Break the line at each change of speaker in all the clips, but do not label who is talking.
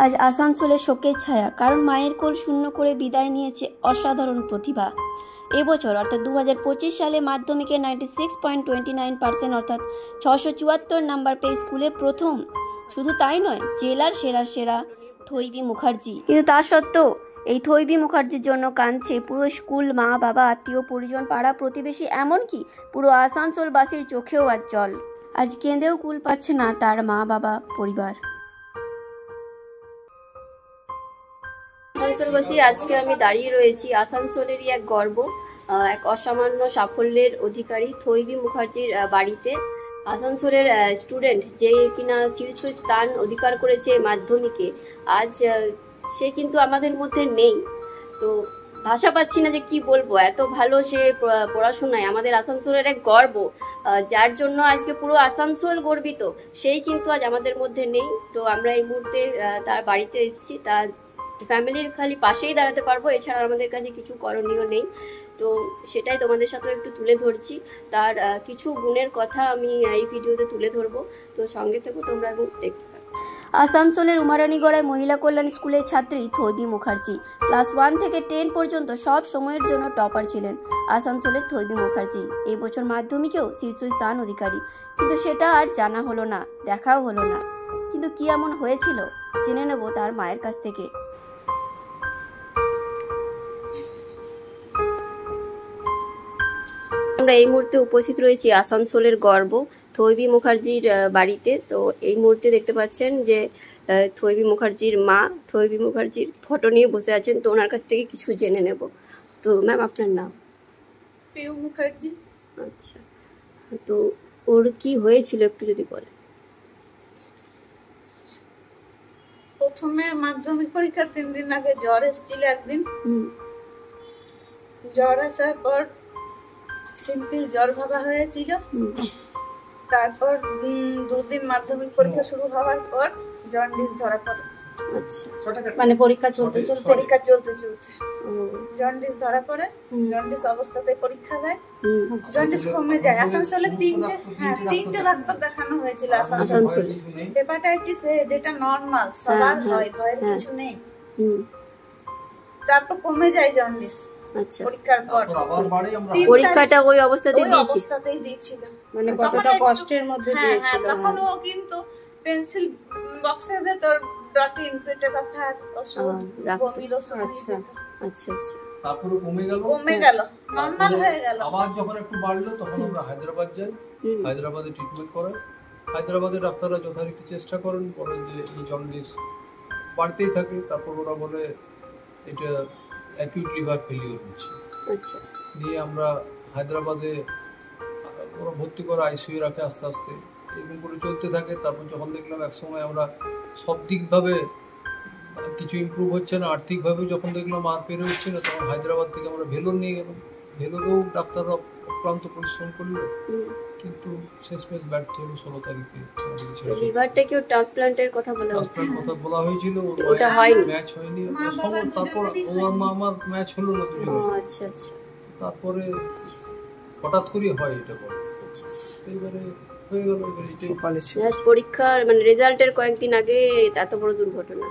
আজ আসানসোলে শোকের ছায়া, কারণ মায়ের কোল শূন্য করে বিদায় নিয়েছে অসাধারণ প্রতিভা। এবছর অর্থাৎ 2025 সালে মাধ্যমিকে 96.29% অর্থাৎ 674 নাম্বার পেয়ে স্কুলে প্রথম। শুধু তাই নয়, জেলার সেরা থৈবী মুখার্জি। কিন্তু তা সত্ত্বেও এই থৈবী মুখার্জির জন্য কাঁদছে পুরো স্কুল, মা বাবা, আত্মীয় পরিজন, পাড়া প্রতিবেশী, এমনকি পুরো আসানসোলবাসীর চোখেও আজ জল। আজ কেঁদেও কুল পাচ্ছে না তার মা বাবা, পরিবার। আসানসোলবাসী, আজকে আমি দাঁড়িয়ে রয়েছি আসানসোলেরই এক গর্ব, এক অসামান্য সাফল্যের অধিকারী থৈবী মুখার্জির বাড়িতে। আসানসোলের স্টুডেন্ট যে কিনা শীর্ষ স্থান অধিকার করেছে মাধ্যমিকে, আজ সে কিন্তু আমাদের মধ্যে নেই। তো ভাষা পাচ্ছি না যে কি বলবো, এত ভালো সে পড়াশোনায় আমাদের আসানসোলের এক গর্ব, যার জন্য আজকে পুরো আসানসোল গর্বিত, সেই কিন্তু আজ আমাদের মধ্যে নেই। তো আমরা এই মুহূর্তে তার বাড়িতে এসেছি, তার ফ্যামিলির খালি পাশেই দাঁড়াতে পারবো, এছাড়া আমাদের কাছে কিছু করণীয় নেই। তো সেটাই তোমাদের সাথে একটু তুলে ধরছি, তার কিছু গুণের কথা আমি এই ভিডিওতে তুলে ধরবো। তো সঙ্গে থেকো তোমরা এবং দেখতে থাকো। আসানসোলের উমারানীগড়ায় মহিলা কল্যাণ স্কুলের ছাত্রী থৈবী মুখার্জি ক্লাস 1 থেকে 10 পর্যন্ত সব সময়ের জন্য টপার ছিলেন আসানসোলের থৈবী মুখার্জি। এই বছর মাধ্যমিকেও শীর্ষ স্থান অধিকারী, কিন্তু সেটা আর জানা হলো না, দেখাও হলো না। কিন্তু কি এমন হয়েছিল জেনে নেব তার মায়ের কাছ থেকে। আমরা এই মুহূর্তে উপস্থিত রয়েছি আসানসোলের গর্ব থৈবী মুখার্জির বাড়িতে। তো এই মুহূর্তে দেখতে পাচ্ছেন যে থৈবী মুখার্জির মা থৈবী মুখার্জির ফটো নিয়ে বসে আছেন। তো ওনার কাছ থেকে কিছু জেনে নেব। তো ম্যাম, আপনার নাম?
পিউ মুখার্জি।
আচ্ছা, তো ওর কি হয়েছিল একটু যদি বলেন।
প্রথমে মাধ্যমিক পরীক্ষা 3 দিন আগে জ্বর এসেছিল একদিন। জ্বর আসার পর সিম্পল জ্বর ভাবা হয়েছিল। তারপর 2 দিন মাধ্যমিক পরীক্ষা শুরু হওয়ার পর জন্ডিস ধরা পড়ে।
আচ্ছা,
মানে পরীক্ষা চলতে জন্ডিস ধরা পড়ে। জন্ডিস অবস্থাতে পরীক্ষা দেয়, জন্ডিস কমে যায়। আসানসোলে তিনটে ডাক্তার দেখানো হয়েছিল আসানসোলে। হেপাটাইটিস এ যেটা নরমাল সবার হয়, ভয়ের কিছু নেই। তারপর কমে যায় জন্ডিস।
আচ্ছা,
পরীক্ষার পর
পরীক্ষাটা ওই অবস্থাতেই
দিয়েছিল।
মানে কতটা কষ্টের মধ্যে দিয়েছিল।
তখন ও কিন্তু পেন্সিল বক্সের ভেতর ডটিন, পেটে ব্যথা ওষুধ, বমির ওষুধ।
আচ্ছা আচ্ছা,
তারপরে কমে
গেল, নরমাল হয়ে গেল।
আবার যখন একটু বাড়লো তখন আমরা হায়দ্রাবাদ যাই, হায়দ্রাবাদে ট্রিটমেন্ট করাই। হায়দ্রাবাদের ডাক্তাররা যথারীতি চেষ্টা করেন, বলেন যে এই জন্ডিস বাড়তেই থাকে। তারপর ওরা বলে এটা অ্যাকিউট লিভার ফেলিওর হচ্ছে।
আচ্ছা,
নিয়ে আমরা হায়দ্রাবাদে ওরা ভর্তি করে আইসিইউ রাখে। আস্তে আস্তে এরকম করে চলতে থাকে। তারপর যখন দেখলাম একসময় আমরা সব দিকভাবে কিছু ইমপ্রুভ হচ্ছে না, আর্থিকভাবে যখন দেখলাম আর পেরে উঠছে না, তখন হায়দ্রাবাদ থেকে আমরা ভেলোর নিয়ে গেলাম। ভেলোরেও ডাক্তাররা অক্লান্ত পরিশ্রম করলো, কিন্তু শেষমেশ ব্যর্থ হলো। 16 তারিখে
লিভারটাকেও ট্রান্সপ্লান্টের কথা
বলা হয়েছিল,
ওটা হয়নি,
ম্যাচ হয়নি। তারপর ওর মা আমার ম্যাচ হলো না দুজনে।
আচ্ছা আচ্ছা,
তারপরে হঠাৎ করে হয় এটা বলে। এবারে হয়ে গেল।
পরীক্ষার মানে রেজাল্টের কয়েকদিন আগে এত বড় দুর্ঘটনা।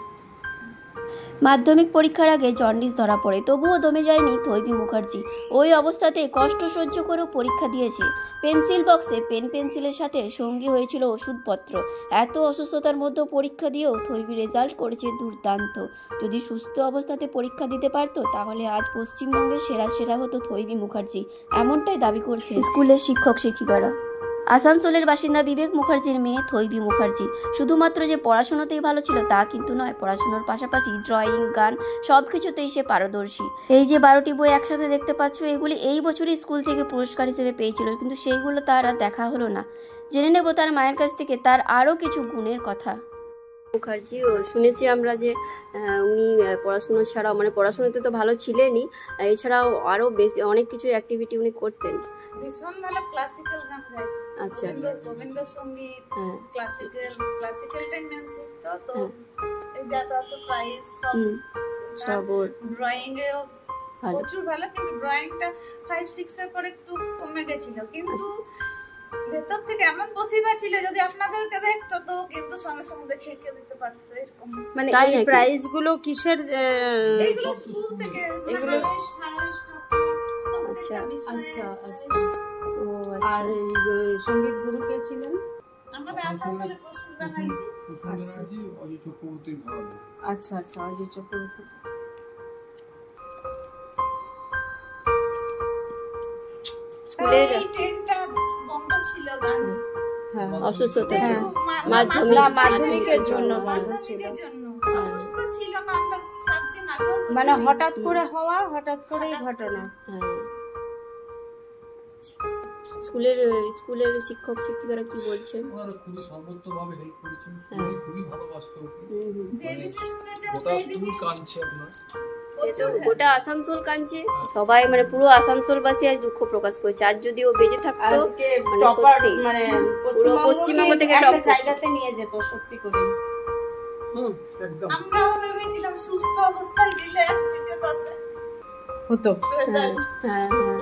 মাধ্যমিক পরীক্ষার আগে জন্ডিস ধরা পড়ে, তবুও দমে যায়নি থৈবী মুখার্জি। ওই অবস্থাতে কষ্ট সহ্য করেও পরীক্ষা দিয়েছে। পেন্সিল বক্সে পেন্সিলের সাথে সঙ্গী হয়েছিল ওষুধপত্র। এত অসুস্থতার মধ্যেও পরীক্ষা দিয়েও থৈবী রেজাল্ট করেছে দুর্দান্ত। যদি সুস্থ অবস্থাতে পরীক্ষা দিতে পারতো, তাহলে আজ পশ্চিমবঙ্গের সেরা হতো থৈবী মুখার্জি, এমনটাই দাবি করছে স্কুলের শিক্ষক শিক্ষিকারা। আসানসোলের বাসিন্দা বিবেক মুখার্জির মেয়ে থৈবী মুখার্জি শুধুমাত্র যে পড়াশোনাতেই ভালো ছিল তা কিন্তু নয়, পড়াশোনার পাশাপাশি ড্রয়িং, গান সবকিছুতেই সে পারদর্শী। এই যে 12টি বই একসাথে দেখতে পাচ্ছ, এগুলি এই বছরই স্কুল থেকে পুরস্কার হিসেবে পেয়েছিল, কিন্তু সেইগুলো তার আর দেখা হলো না। জেনে নেব তার মায়ের কাছ থেকে তার আরও কিছু গুণের কথা। মুখার্জি, শুনেছি আমরা যে উনি পড়াশোনা ছাড়াও, মানে পড়াশোনাতে তো ভালো ছিলেনই, এছাড়াও আরো বেশি অনেক কিছু অ্যাক্টিভিটি উনি করতেন।
ভীষণ ভালো ক্লাসিক্যাল গান গাইতেন।
আচ্ছা,
রবীন্দ্রসঙ্গীত, ক্লাসিক্যালটাই মেন শিখতো। তো এই যত প্রাইজ সব ড্রয়িং এও প্রচুর ভালো, কিন্তু ড্রয়িংটা 5-6 এর পরে একটু কমে গেছিল। কিন্তু ভেতর থেকে এমন প্রতিভা ছিল, যদি আপনাদেরকে দেখতো তো কিন্তু সঙ্গে সঙ্গে দেখে এঁকে দিতে পারতো এরকম।
মানে
তাই
এই
নাকি?
প্রাইজ গুলো কিসের?
এইগুলো স্কুল থেকে
এগুলো
আচ্ছা,
আচ্ছা আচ্ছা। ও আচ্ছা। আর এই সঙ্গীত গুরু কে ছিলেন?
আমাদের আসানসোলে প্রসূন ব্যানার্জি।
অজয় চক্রবর্তীর ঘরানা।
আচ্ছা আচ্ছা, অজয় চক্রবর্তী।
স্কুলের
এই ট্রেনটা বন্ধ ছিল গান
হ্যাঁ,
অসুস্থতার
হ্যাঁ।
জন্য
মাধ্যমিক
মাধ্যমিকের জন্য বন্ধ ছিল।
মাধ্যমিকের জন্য অসুস্থ ছিল না, আমরা 7 দিন আগেও
মানে হঠাৎ করে হওয়া, হঠাৎ করেই ঘটনা।
হ্যাঁ। স্কুলের শিক্ষক শিক্ষিকারা কি বলছেন?
ওনারা খুবই সর্বোত্তভাবে হেল্প করেছেন, সবাই খুবই ভালোবাসতো ওকে।
যেদিকে শুনেছেন
গোটা
সেই
স্কুল
দিকে
কাঁদছে আপনার।
গোটা আসানসোল কাঁদছে, সবাই মানে পুরো আসানসোলবাসী আজ দুঃখ প্রকাশ করছে। আজ যদি ও বেঁচে থাকতো
আজকে
মানে
টপার
সত্যি
মানে
পশ্চিমবঙ্গ থেকে
একটা
top করতো।
জায়গাতে নিয়ে যেত সত্যি করে।
একদম
আমরাও ভেবেছিলাম সুস্থ অবস্থায় দিলে 1 থেকে 10
হতো।
হ্যাঁ
রেজাল্ট
হ্যাঁ হ্যাঁ,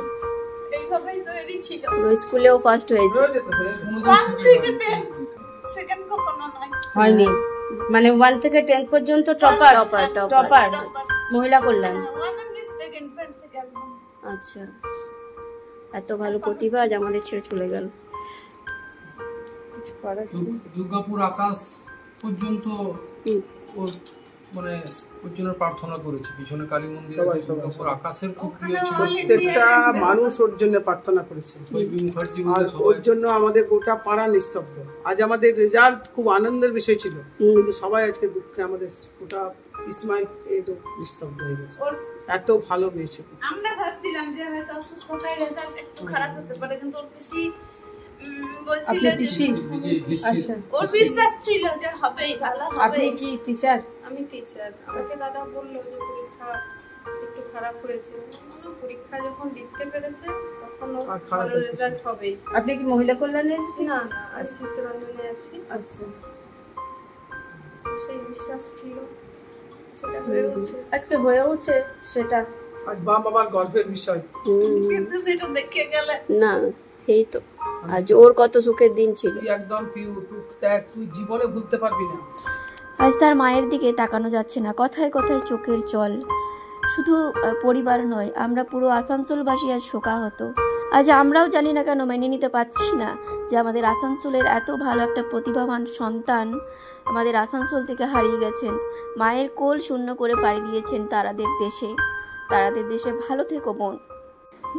এইভাবেই তৈরি ছিল।
পুরো স্কুলেও ফার্স্ট হয়েছে।
হয়ে যেত, হয়ে যেত।
1 থেকে 10 সেকেন্ড কখনো নয়।
হয়নি, মানে 1 থেকে 10 পর্যন্ত টপার।
টপার।
টপার মহিলা কল্যাণ।
1 and সেকেন্ড ফ্রেন্ড থেকে একদম।
আচ্ছা, এত ভালো প্রতিভা আজ আমাদের ছেড়ে চলে গেল।
কিছু করার নেই।
দুর্গাপুর আকাশ পর্যন্ত ওর মানে ওর জন্য প্রার্থনা করেছি। পিছনে কালী মন্দির আছে, দুর্গাপুর আকাশের খুব প্রিয় ছিল।
প্রত্যেকটা মানুষ ওর জন্য প্রার্থনা করেছে,
থৈবী মুখার্জি
আর
বলে
ওর
সবাই।
জন্য আমাদের গোটা পাড়া নিস্তব্ধ। আজ আমাদের রেজাল্ট খুব আনন্দের বিষয় ছিল, কিন্তু সবাই আজকে দুঃখে আমাদের গোটা ইসমাইল নিস্তব্ধ হয়ে গেছে। এত ভালো মেয়েছে।
আমরা ভাবছিলাম যে হয়তো অসুস্থতায় রেজাল্ট একটু খারাপ হতে পারে, কিন্তু ওর পিসি বলছিল
আপনি পিসি? আচ্ছা,
ওর বিশ্বাস ছিল যে হবেই, ভালো হবে।
আপনি কি টিচার?
আমি টিচার। আমাকে দাদা বললো যে পরীক্ষা একটু খারাপ হয়েছে, পরীক্ষা যখন লিখতে পেরেছে তখন ওর
আর খারাপ
ভালো
হয়েছে।
রেজাল্ট হবেই।
আপনি কি মহিলা কল্যাণের
না
টিচার?
না, আমি চিত্তরঞ্জনে আছি।
আচ্ছা,
সেই বিশ্বাস ছিল, সেটা হয়েওছে।
আজকে হয়েওছে সেটা।
আজ মা বাবার গর্বের বিষয়।
কিন্তু সেটা দেখে গেলে
না, সেই তো আজ ওর কত সুখের দিন ছিল।
তুই একদম পিউ তুই জীবনে ভুলতে পারবি না।
আজ তার মায়ের দিকে তাকানো যাচ্ছে না, কথায় কথায় চোখের জল। শুধু পরিবার নয়, আমরা পুরো আসানসোলবাসী আজ শোকাহত। আজ আমরাও জানি না কেন মেনে নিতে পারছি না যে আমাদের আসানসোলের এত ভালো একটা প্রতিভাবান সন্তান আমাদের আসানসোল থেকে হারিয়ে গেছেন। মায়ের কোল শূন্য করে পাড়ি দিয়েছেন তারাদের দেশে। তারাদের দেশে ভালো থেকো বোন।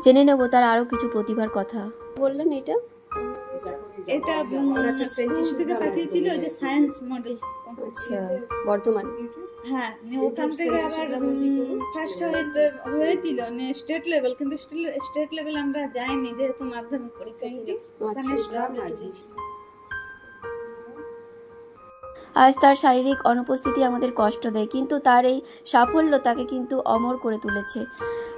জেনে নেব তার আরও কিছু প্রতিভার কথা।
বললেন এটা
এটা স্কুল থেকে পাঠিয়েছিল যে সায়েন্স মডেল।
আচ্ছা, বর্তমান।
হ্যাঁ, ওখান থেকে আবার ফার্স্ট হয়েছিল স্টেট লেভেল, কিন্তু স্টেট লেভেল আমরা যাইনি যেহেতু মাধ্যমিক পরীক্ষা ছিল। ওখানে
আজ তার শারীরিক অনুপস্থিতি আমাদের কষ্ট দেয়, কিন্তু তার এই সাফল্য তাকে কিন্তু অমর করে তুলেছে।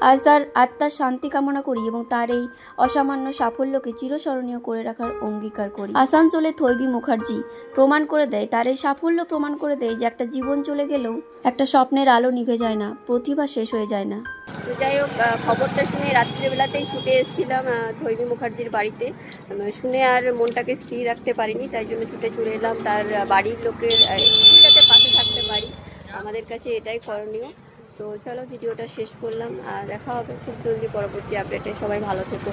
আজ তার আত্মার শান্তি কামনা করি এবং তার এই অসামান্য সাফল্যকে চিরস্মরণীয় করে রাখার অঙ্গীকার করি। আসানসোলে থৈবী মুখার্জি প্রমাণ করে দেয়, তার এই সাফল্য প্রমাণ করে দেয় যে একটা জীবন চলে গেলেও একটা স্বপ্নের আলো নিভে যায় না, প্রতিভা শেষ হয়ে যায় না।
তো যাই হোক, খবরটা শুনে রাত্রিবেলাতেই ছুটে এসেছিলাম থৈবী মুখার্জির বাড়িতে। শুনে আর মনটাকে স্থির রাখতে পারিনি, তাই জন্য ছুটে চলে এলাম তার বাড়ির লোকের একটু যাতে পাশে থাকতে পারি, আমাদের কাছে এটাই করণীয়। তো চলো ভিডিওটা শেষ করলাম, আর দেখা হবে খুব জলদি পরবর্তী আপডেটে। সবাই ভালো থেকো।